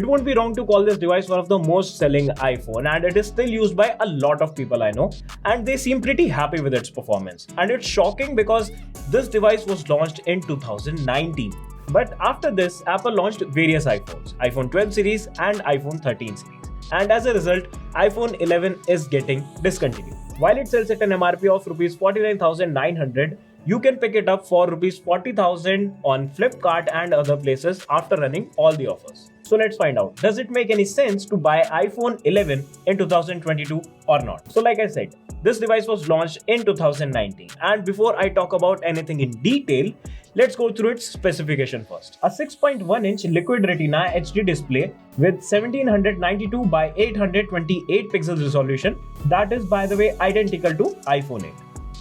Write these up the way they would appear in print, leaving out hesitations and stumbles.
It won't be wrong to call this device one of the most selling iPhone, and it is still used by a lot of people I know, and they seem pretty happy with its performance. And it's shocking because this device was launched in 2019. But after this, Apple launched various iPhones, iPhone 12 series and iPhone 13 series. And as a result, iPhone 11 is getting discontinued. While it sells at an MRP of Rs 49,900, you can pick it up for Rs 40,000 on Flipkart and other places after running all the offers. So let's find out, does it make any sense to buy iPhone 11 in 2022 or not? So like I said, this device was launched in 2019, and before I talk about anything in detail, let's go through its specification first. A 6.1-inch Liquid Retina HD display with 1792 by 828 pixels resolution, that is by the way identical to iPhone 8.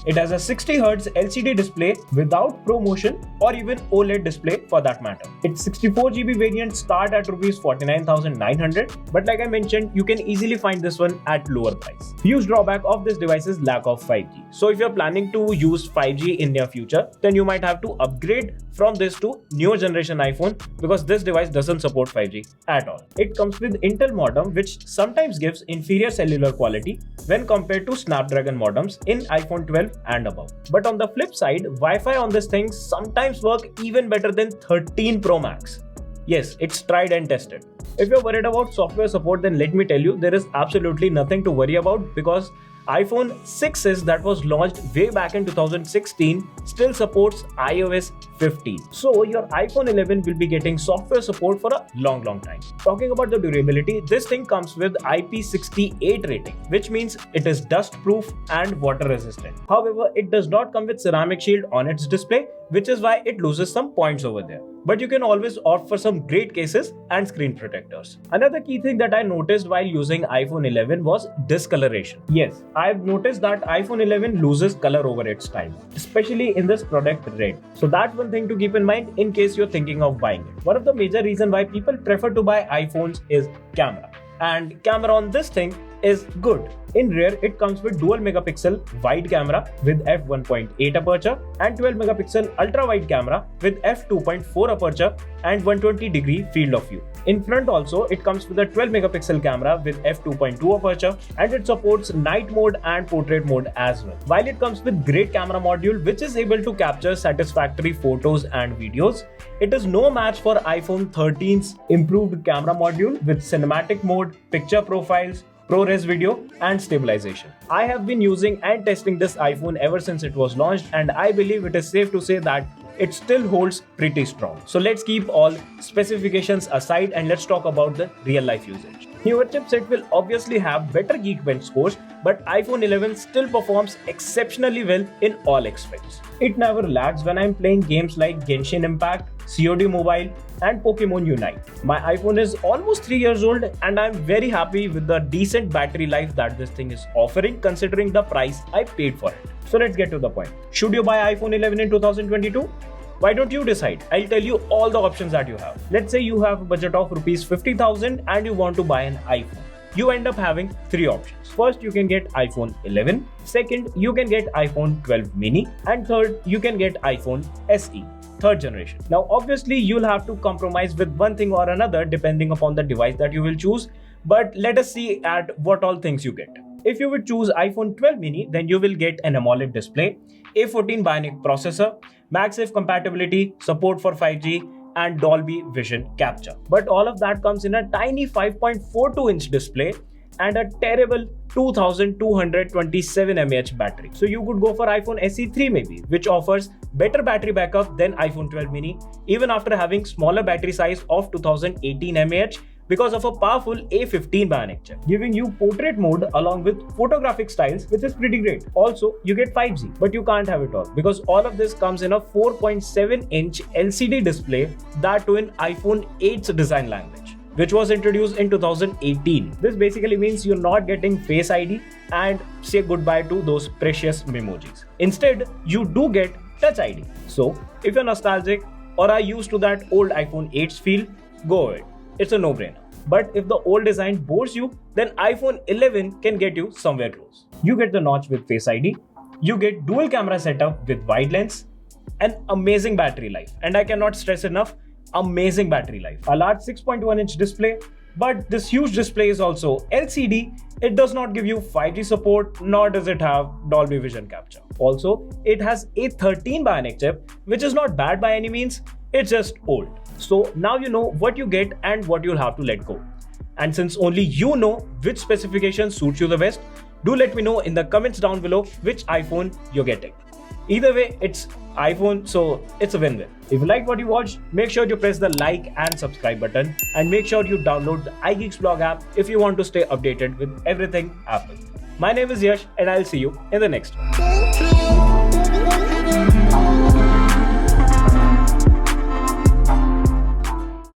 It has a 60Hz LCD display without ProMotion or even OLED display for that matter. Its 64GB variant start at Rs 49,900, but like I mentioned, you can easily find this one at lower price. Huge drawback of this device is lack of 5G. So if you're planning to use 5G in near future, then you might have to upgrade from this to newer generation iPhone because this device doesn't support 5G at all. It comes with Intel modem, which sometimes gives inferior cellular quality when compared to Snapdragon modems in iPhone 12 and above. But on the flip side, Wi-Fi on this thing sometimes work even better than 13 Pro Max. Yes, it's tried and tested. If you're worried about software support, then let me tell you, there is absolutely nothing to worry about because iPhone 6s that was launched way back in 2016 still supports iOS 15. So your iPhone 11 will be getting software support for a long time. Talking about the durability, this thing comes with IP68 rating, which means it is dust proof and water resistant. However, it does not come with ceramic shield on its display, which is why it loses some points over there. But you can always opt for some great cases and screen protectors. Another key thing that I noticed while using iPhone 11 was discoloration. Yes, I've noticed that iPhone 11 loses color over its time, especially in this product red. So that's one thing to keep in mind in case you're thinking of buying it. One of the major reasons why people prefer to buy iPhones is camera. And camera on this thing is good. In rear, it comes with dual megapixel wide camera with f1.8 aperture and 12 megapixel ultra wide camera with f2.4 aperture and 120-degree field of view. In front also, it comes with a 12 megapixel camera with f2.2 aperture and it supports night mode and portrait mode as well. While it comes with great camera module which is able to capture satisfactory photos and videos, it is no match for iPhone 13's improved camera module with cinematic mode, picture profiles, ProRes video and stabilization. I have been using and testing this iPhone ever since it was launched, and I believe it is safe to say that it still holds pretty strong. So let's keep all specifications aside and let's talk about the real life usage. Newer chipset will obviously have better Geekbench scores, but iPhone 11 still performs exceptionally well in all aspects. It never lags when I'm playing games like Genshin Impact, COD Mobile and Pokemon Unite. My iPhone is almost 3 years old and I'm very happy with the decent battery life that this thing is offering considering the price I paid for it. So let's get to the point. Should you buy iPhone 11 in 2022? Why don't you decide? I'll tell you all the options that you have. Let's say you have a budget of Rs 50,000 and you want to buy an iPhone. You end up having three options. First, you can get iPhone 11. Second, you can get iPhone 12 mini. And third, you can get iPhone SE. Third generation. Now, obviously, you'll have to compromise with one thing or another depending upon the device that you will choose. But let us see at what all things you get. If you would choose iPhone 12 mini, then you will get an AMOLED display, A14 Bionic processor, MagSafe compatibility, support for 5G, and Dolby Vision capture. But all of that comes in a tiny 5.42-inch display and a terrible 2227 mAh battery. So you could go for iPhone SE3 maybe, which offers better battery backup than iPhone 12 mini, even after having smaller battery size of 2018 mAh because of a powerful A15 Bionic chip, giving you portrait mode along with photographic styles, which is pretty great. Also, you get 5G, but you can't have it all because all of this comes in a 4.7-inch LCD display, that too in iPhone 8's design language, which was introduced in 2018. This basically means you're not getting Face ID and say goodbye to those precious memojis. Instead, you do get Touch ID. So, if you're nostalgic or are used to that old iPhone 8's feel, go ahead. It's a no-brainer. But if the old design bores you, then iPhone 11 can get you somewhere close. You get the notch with Face ID, you get dual camera setup with wide lens, an amazing battery life, and I cannot stress enough, amazing battery life, a large 6.1-inch display, but this huge display is also LCD. It does not give you 5G support, nor does it have Dolby Vision capture. Also, it has a 13 bionic chip, which is not bad by any means, it's just old. So now you know what you get and what you'll have to let go. And since only you know which specification suits you the best, do let me know in the comments down below which iPhone you're getting. Either way, it's iPhone, so it's a win-win. If you liked what you watched, make sure to press the like and subscribe button, and make sure you download the iGeeksBlog app if you want to stay updated with everything Apple. My name is Yash, and I'll see you in the next one.